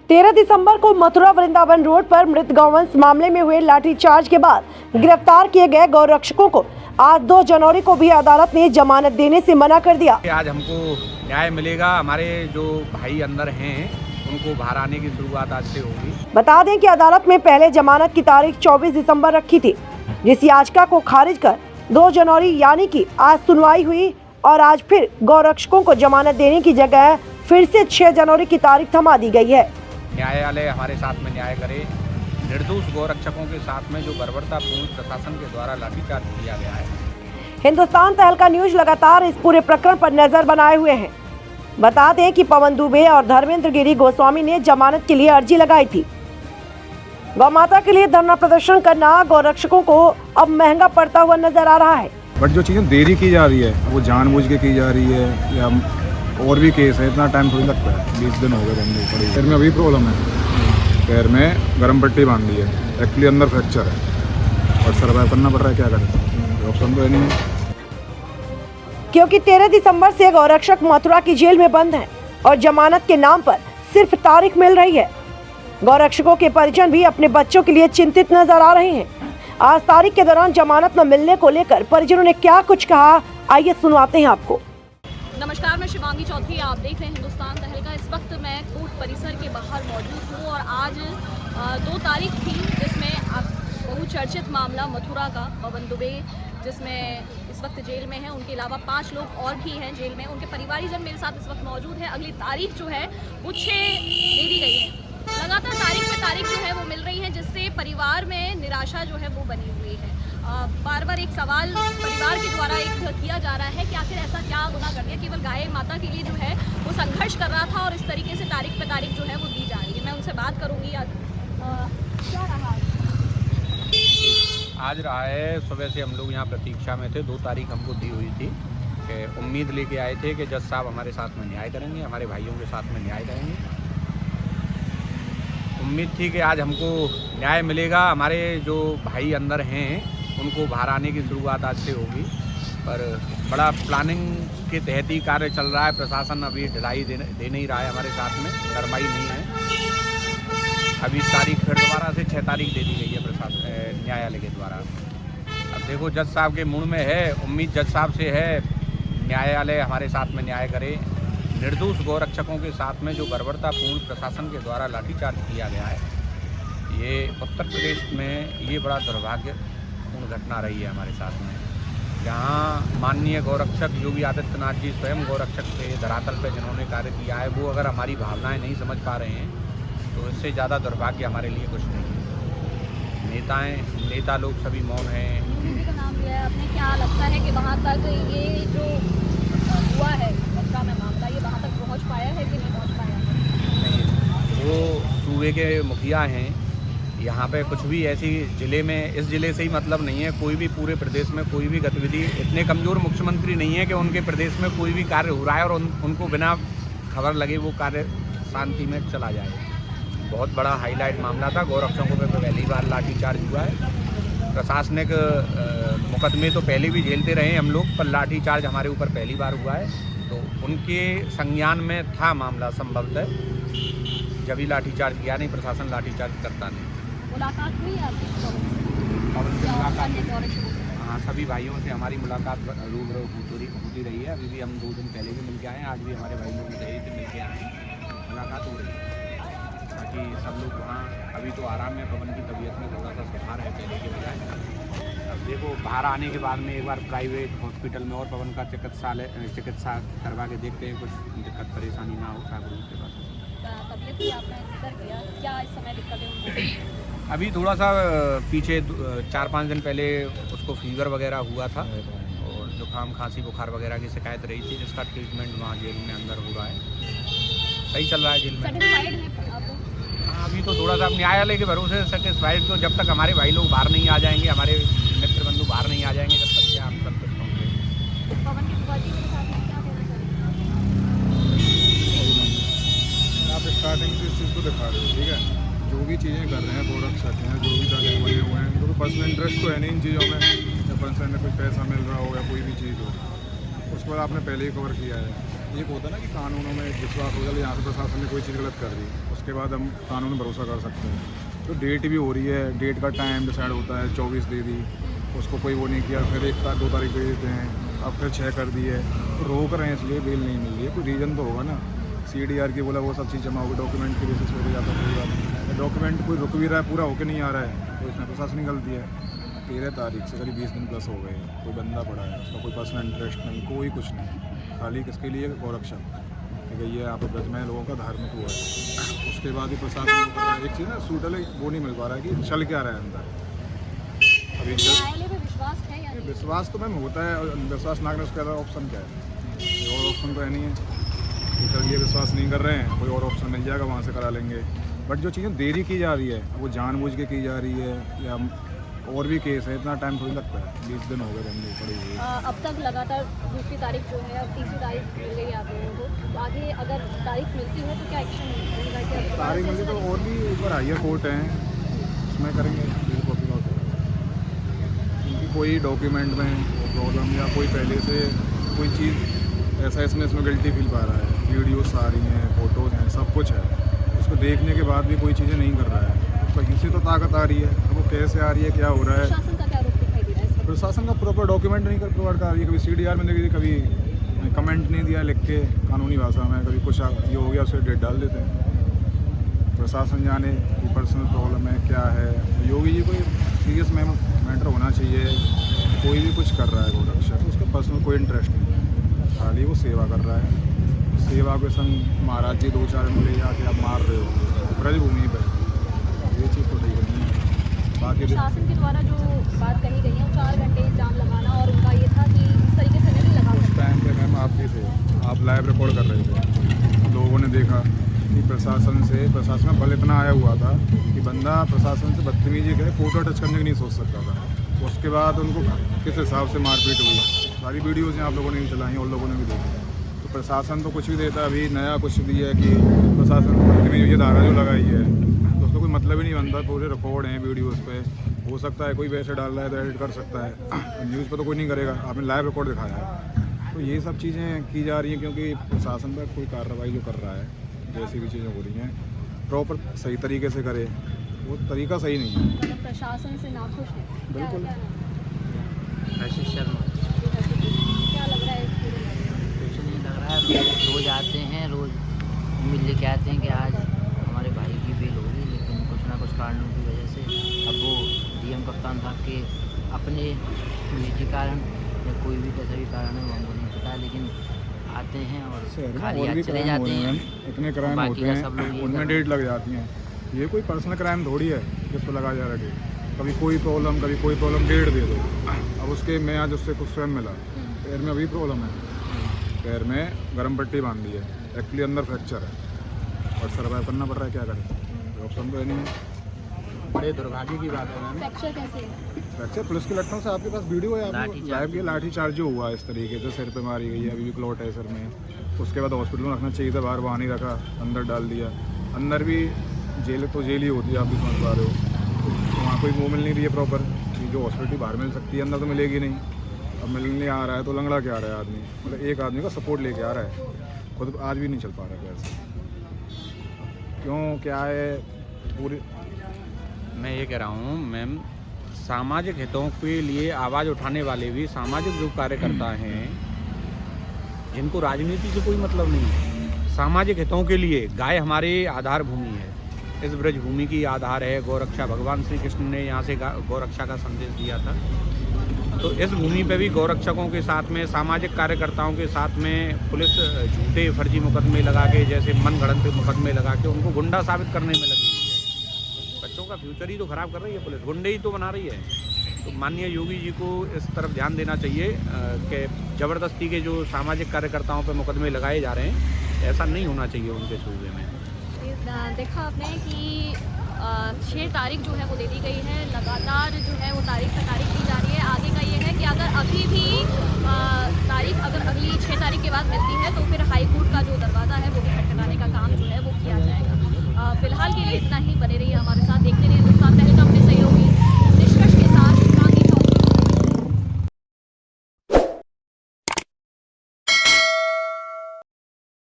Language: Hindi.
13 दिसंबर को मथुरा वृंदावन रोड पर मृत गौवंश मामले में हुए लाठीचार्ज के बाद गिरफ्तार किए गए गौरक्षकों को आज 2 जनवरी को भी अदालत ने जमानत देने से मना कर दिया। आज हमको न्याय मिलेगा। हमारे जो भाई अंदर हैं उनको बाहर आने की शुरुआत आज से होगी। बता दें कि अदालत में पहले जमानत की तारीख 24 दिसंबर रखी थी, जिस याचिका को खारिज कर 2 जनवरी यानी कि आज सुनवाई हुई और आज फिर गौरक्षकों को जमानत देने की जगह फिर से 6 जनवरी की तारीख थमा दी गई है। न्यायालय हमारे साथ में न्याय करे। निर्दोष गौरक्षकों के साथ में जो बर्बरतापूर्ण प्रशासन के द्वारा लाठीचार्ज किया गया है। हिंदुस्तान तहलका न्यूज लगातार इस पूरे प्रकरण पर नजर बनाए हुए हैं। बता दें कि पवन दुबे और धर्मेंद्र गिरी गोस्वामी ने जमानत के लिए अर्जी लगाई थी। गौ माता के लिए धरना प्रदर्शन करना गौरक्षकों को अब महंगा पड़ता हुआ नजर आ रहा है। बट जो चीज़ें देरी की जा रही है वो जानबूझ के की जा रही है, या और भी केस है, इतना टाइम थोड़ी लगता है। 20 दिन हो गए बंदी पड़ी। पैर में अभी प्रॉब्लम है, पैर में गर्म पट्टी बांध दी है, एक्चुअली अंदर फ्रैक्चर है और सर्वाइव करना पड़ रहा है। क्या करें, ऑप्शन तो है नहीं। क्योंकि 13 दिसंबर से गौरक्षक मथुरा की जेल में बंद हैं और जमानत के नाम पर सिर्फ तारीख मिल रही है। गौरक्षकों के परिजन भी अपने बच्चों के लिए चिंतित नजर आ रहे हैं। आज तारीख के दौरान जमानत न मिलने को लेकर परिजनों ने क्या कुछ कहा, आइए सुनवाते हैं आपको। नमस्कार, मैं शिवांगी चौधरी, आप देख रहे हैं हिंदुस्तान तहलका। इस वक्त मैं कोर्ट परिसर के बाहर मौजूद हूँ और आज 2 तारीख थी जिसमें बहुचर्चित मामला मथुरा का पवन दुबे जिसमें इस वक्त जेल में है, उनके अलावा 5 लोग और भी हैं जेल में। उनके परिवारीजन मेरे साथ इस वक्त मौजूद है। अगली तारीख जो है वो 6 दे दी गई है। लगातार तारीख पे तारीख जो है वो मिल रही है, जिससे परिवार में निराशा जो है वो बनी हुई है। बार बार एक सवाल परिवार के द्वारा एक किया जा रहा है कि आखिर ऐसा क्या गुनाह कर दिया, केवल गाय माता के लिए जो है वो संघर्ष कर रहा था और इस तरीके से तारीख पे तारीख जो है वो दी जा रही है। मैं उनसे बात करूंगी। क्या रहा आज रहा है, सुबह से हम लोग यहाँ प्रतीक्षा में थे। 2 तारीख हमको दी हुई थी कि उम्मीद लेके आए थे कि जज साहब हमारे साथ में न्याय करेंगे, हमारे भाइयों के साथ में न्याय करेंगे। उम्मीद थी कि आज हमको न्याय मिलेगा। हमारे जो भाई अंदर हैं उनको बाहर आने की शुरुआत आज से होगी, पर बड़ा प्लानिंग के तहत ही कार्य चल रहा है। प्रशासन अभी ढिलाई दे नहीं रहा है, हमारे साथ में नरमाई नहीं है। अभी तारीख फिर दोबारा से 6 तारीख दे दी गई है प्रशासन न्यायालय के द्वारा। अब देखो, जज साहब के मूड में है, उम्मीद जज साहब से है न्यायालय हमारे साथ में न्याय करे। निर्दोष गौरक्षकों के साथ में जो बर्बरतापूर्ण प्रशासन के द्वारा लाठीचार्ज किया गया है, ये उत्तर प्रदेश में ये बड़ा दुर्भाग्यपूर्ण घटना रही है हमारे साथ में। जहाँ माननीय गौरक्षक योगी आदित्यनाथ जी स्वयं गौरक्षक थे, धरातल पर जिन्होंने कार्य किया है, वो अगर हमारी भावनाएं नहीं समझ पा रहे हैं तो इससे ज़्यादा दुर्भाग्य हमारे लिए कुछ नहीं है। नेता लोग सभी मौन हैं। का नाम लिया है आपने, क्या लगता है कि वहाँ तक ये जो हुआ है मथुरा में मामला, ये वहाँ तक पहुँच पाया है कि नहीं पहुँच पाया है? नहीं, वो सूबे के मुखिया हैं। यहाँ पे कुछ भी ऐसी ज़िले में, इस ज़िले से ही मतलब नहीं है, कोई भी पूरे प्रदेश में कोई भी गतिविधि, इतने कमज़ोर मुख्यमंत्री नहीं है कि उनके प्रदेश में कोई भी कार्य हो रहा है और उनको बिना खबर लगे वो कार्य शांति में चला जाए। बहुत बड़ा हाईलाइट मामला था। गौरक्षकों पे पहली बार लाठीचार्ज हुआ है। प्रशासनिक मुकदमे तो पहले भी झेलते रहे हम लोग, पर लाठीचार्ज हमारे ऊपर पहली बार हुआ है। तो उनके संज्ञान में था मामला संभवतः, जब ही लाठीचार्ज किया, नहीं प्रशासन लाठीचार्ज करता नहीं। मुलाकात हुई आपकी पवन से मुलाकात? हाँ, सभी भाइयों से हमारी मुलाकात रूबरू होती रही है। अभी भी हम 2 दिन पहले भी मिल के आए हैं, आज भी हमारे भाई लोग गए थे, मिल के आए हैं, मुलाकात हो रही है। बाकी सब लोग वहाँ अभी तो आराम में, पवन की तबीयत में थोड़ा सा सुधार है पहले के बजाय। अब देखो, बाहर आने के बाद में एक बार प्राइवेट हॉस्पिटल में और पवन का चिकित्सा करवा के देखते हैं, कुछ दिक्कत परेशानी ना हो ठाकुर के पास। तबीयत भी आपने जिक्र किया, क्या इस समय दिक्कतें? अभी थोड़ा सा पीछे 4-5 दिन पहले उसको फीवर वगैरह हुआ था और जुकाम खांसी बुखार वगैरह की शिकायत रही थी, जिसका ट्रीटमेंट वहाँ जेल में अंदर हो रहा है। सही चल रहा है जेल में। सेटिस्फाइड है आप? अभी तो थोड़ा सा न्यायालय के भरोसे सेटिस्फाइड। तो जब तक हमारे भाई लोग बाहर नहीं आ जाएंगे, हमारे मित्र बंधु बाहर नहीं आ जाएंगे, जब तक हम संतुष्ट होंगे। पवन के बुआ जी के साथ में क्या कहना चाहेंगे? आप स्टार्टिंग से इस चीज़ को दिखा रहे हो, ठीक है। जो भी चीज़ें कर रहे हैं, गौरक्षक हैं, जो भी दागे बने हुए हैं, उनको पर्सनल इंटरेस्ट तो है नहीं इन चीज़ों में। या पर्सनल में कोई पैसा मिल रहा हो या कोई भी चीज़ हो, उसके बाद आपने पहले ही कवर किया है। एक होता है ना कि कानूनों में विश्वास हो जाए, यहाँ से प्रशासन ने कोई चीज़ गलत कर दी उसके बाद हम कानून में भरोसा कर सकते हैं। तो डेट भी हो रही है, डेट का टाइम डिसाइड होता है, 24 दे दी, उसको कोई वो नहीं किया, फिर 1 2 तारीख दे देते हैं, अब फिर 6 कर दी है। तो रोक रहे हैं इसलिए बेल नहीं मिल रही है, कोई रीज़न तो होगा ना। CDR की बोला वो सब चीज़ जमा होगी, डॉक्यूमेंट के बेसिस पे जाता है, डॉक्यूमेंट कोई रुक भी रहा है, पूरा होके नहीं आ रहा है, तो इसमें प्रशासनिक गलती है। 13 तारीख से करीब 20 दिन प्लस हो गए, कोई बंदा पड़ा है, उसका कोई पर्सनल इंटरेस्ट नहीं, कोई कुछ नहीं, खाली किसके लिए गौरक्षक कि ये यहाँ पर ब्रज में लोगों का धार्मिक हुआ है। उसके बाद ही प्रशासन एक चीज़ ना सूटल वो नहीं मिल पा रहा है कि चल क्या रहा है अंदर। अभी न्यायालय पे विश्वास है या नहीं? विश्वास तो मैम होता है, और विश्वास ना करने उसके अलावा ऑप्शन क्या है, और ऑप्शन तो है नहीं है कि चलिए विश्वास नहीं कर रहे हैं, कोई और ऑप्शन मिल जाएगा वहाँ से करा लेंगे। बट जो चीज़ें देरी की जा रही है वो जानबूझ के की जा रही है, या और भी केस है, इतना टाइम थोड़ी लगता है, 20 दिन हो गए रहने पड़ी हुई। अब तक लगातार दूसरी तारीख जो है, अब तीसरी तारीख मिल गई आप लोगों को, तो आगे अगर तारीख मिलती है तो क्या एक्शन रहेगा? तारीख मिली तो और भी ऊपर हायर कोर्ट हैं, उसमें करेंगे बिल्कुल क्योंकि कोई डॉक्यूमेंट में प्रॉब्लम या कोई पहले से कोई चीज़ ऐसा इसमें गिल्टी फील पा रहा है, वीडियोस सारी हैं, फ़ोटोज़ हैं, सब कुछ है, उसको देखने के बाद भी कोई चीज़ें नहीं कर रहा है, कहीं से तो ताकत आ रही है, अब वो कैसे आ रही है, क्या हो रहा है। प्रशासन का क्या रुख दिखाई दे रहा है? प्रशासन का प्रॉपर डॉक्यूमेंट नहीं कर प्रोवाइड कर रही है, कभी CDR में देखिए, कभी कमेंट नहीं दिया लिख के कानूनी भाषा में, कभी कुछ ये हो गया उसे डेट डाल देते हैं। प्रशासन जाने कि पर्सनल प्रॉब्लम है क्या है, योगी जी कोई सीरियस मैटर होना चाहिए, कोई भी कुछ कर रहा है गौरक्षक, उसका पर्सनल कोई इंटरेस्ट नहीं, खाली वो सेवा कर रहा है। सेवा के संग महाराज जी 2-4 दिन ले जाके आप मार रहे हो ब्रज भूमि पर, ये चीज़ तो ठीक नहीं है। बाकी प्रशासन के द्वारा जो बात कही गई है 4 घंटे जाम लगाना, और उनका ये था कि इस तरीके से नहीं लगा उस टाइम पे मैम आप भी थे, आप लाइव रिकॉर्ड कर रहे थे, लोगों ने देखा कि प्रशासन में बल इतना आया हुआ था कि बंदा प्रशासन से बदतमीजी करे, फोटो टच करने की नहीं सोच सकता था। उसके बाद उनको किस हिसाब से मारपीट हुई, सारी वीडियोज़ हैं आप लोगों ने भी चलाई और लोगों ने भी देखी। तो प्रशासन तो कुछ भी देता है, अभी नया कुछ दिया है कि प्रशासन बदतमीजी ये धारा जो लगाई है तो उसका कोई मतलब ही नहीं बनता, पूरे रिकॉर्ड हैं वीडियोज़ पे, हो सकता है कोई वैसे डाल रहा है तो एडिट कर सकता है, न्यूज़ पर तो कोई नहीं करेगा, आपने लाइव रिकॉर्ड दिखाया है। तो ये सब चीज़ें की जा रही हैं क्योंकि प्रशासन पर कोई कार्रवाई जो कर रहा है, जैसी भी चीज़ें हो रही हैं प्रॉपर सही तरीके से करे, वो तरीका सही नहीं है। मतलब प्रशासन से नाखुश है? बिल्कुल। आशीष शर्मा। क्या लग रहा है इस पूरे में? कुछ नहीं लग रहा है, रोज़ आते हैं, रोज़ उम्मीद लेके आते हैं कि आज हमारे भाई की बेल होगी, लेकिन कुछ ना कुछ कारणों की वजह से अब वो DM कप्तान साहब के अपने निजी कारण या कोई भी कैसा भी कारण है वो हमको नहीं पता, लेकिन आते हैं और खाली आज चले जाते हैं। इतने क्राइम होते हैं उनमें डेट लग जाती हैं, ये कोई पर्सनल क्राइम थोड़ी है जिस पर लगा जा रहा है डेट। कभी कोई प्रॉब्लम डेट दे दो, अब उसके मैं आज उससे कुछ स्वयं मिला, पैर में अभी प्रॉब्लम है, पैर में गर्म पट्टी बांध दी है, एक्चुअली अंदर फ्रैक्चर है और सर्वाइव करना पड़ रहा है, क्या करें, ऑप्शन तो है नहीं है। बड़े दुर्भाग्य की बात है मैम। फ्रैक्चर कैसे है? फ्रैक्चर पुलिस के लट्टों से आपके पास वीडियो है, लाठी लाइव की लाठी चार्ज जो हुआ इस तरीके से, सिर पे मारी गई है, अभी भी क्लॉट है सिर में। उसके बाद हॉस्पिटल में रखना चाहिए था, बाहर वहाँ नहीं रखा, अंदर डाल दिया। अंदर भी जेल तो जेल ही होती है, आप भी समझ पा रहे हो, तो वहाँ कोई वो मिल नहीं रही है प्रॉपर, जो हॉस्पिटल बाहर मिल सकती है अंदर तो मिलेगी नहीं। अब मिलने आ रहा है तो लंगड़ा के आ रहा है आदमी, मतलब एक आदमी का सपोर्ट लेके आ रहा है, खुद आज भी नहीं चल पा रहा है पैर से। क्यों, क्या है पूरी। मैं ये कह रहा हूँ मैम, सामाजिक हितों के लिए आवाज़ उठाने वाले भी सामाजिक जो कार्यकर्ता हैं, जिनको राजनीति से कोई मतलब नहीं है, सामाजिक हितों के लिए, गाय हमारे आधार भूमि है, इस ब्रज भूमि की आधार है गौरक्षा। भगवान श्री कृष्ण ने यहाँ से गौरक्षा का संदेश दिया था, तो इस भूमि पे भी गौरक्षकों के साथ में, सामाजिक कार्यकर्ताओं के साथ में पुलिस झूठे फर्जी मुकदमे लगा के, जैसे मनगढ़ंत मुकदमे लगा के उनको गुंडा साबित करने में लगी हुई है। बच्चों का फ्यूचर ही तो ख़राब कर रही है पुलिस, गुंडे ही तो बना रही है। तो माननीय योगी जी को इस तरफ ध्यान देना चाहिए कि ज़बरदस्ती के जो सामाजिक कार्यकर्ताओं पर मुकदमे लगाए जा रहे हैं, ऐसा नहीं होना चाहिए उनके सूबे में। देखा आपने कि 6 तारीख जो है वो दे दी गई है, लगातार जो है वो तारीख पे तारीख दी जा रही है। आगे का ये है कि अगर अभी भी तारीख अगर अगली 6 तारीख के बाद मिलती है तो फिर हाई कोर्ट का जो दरवाज़ा है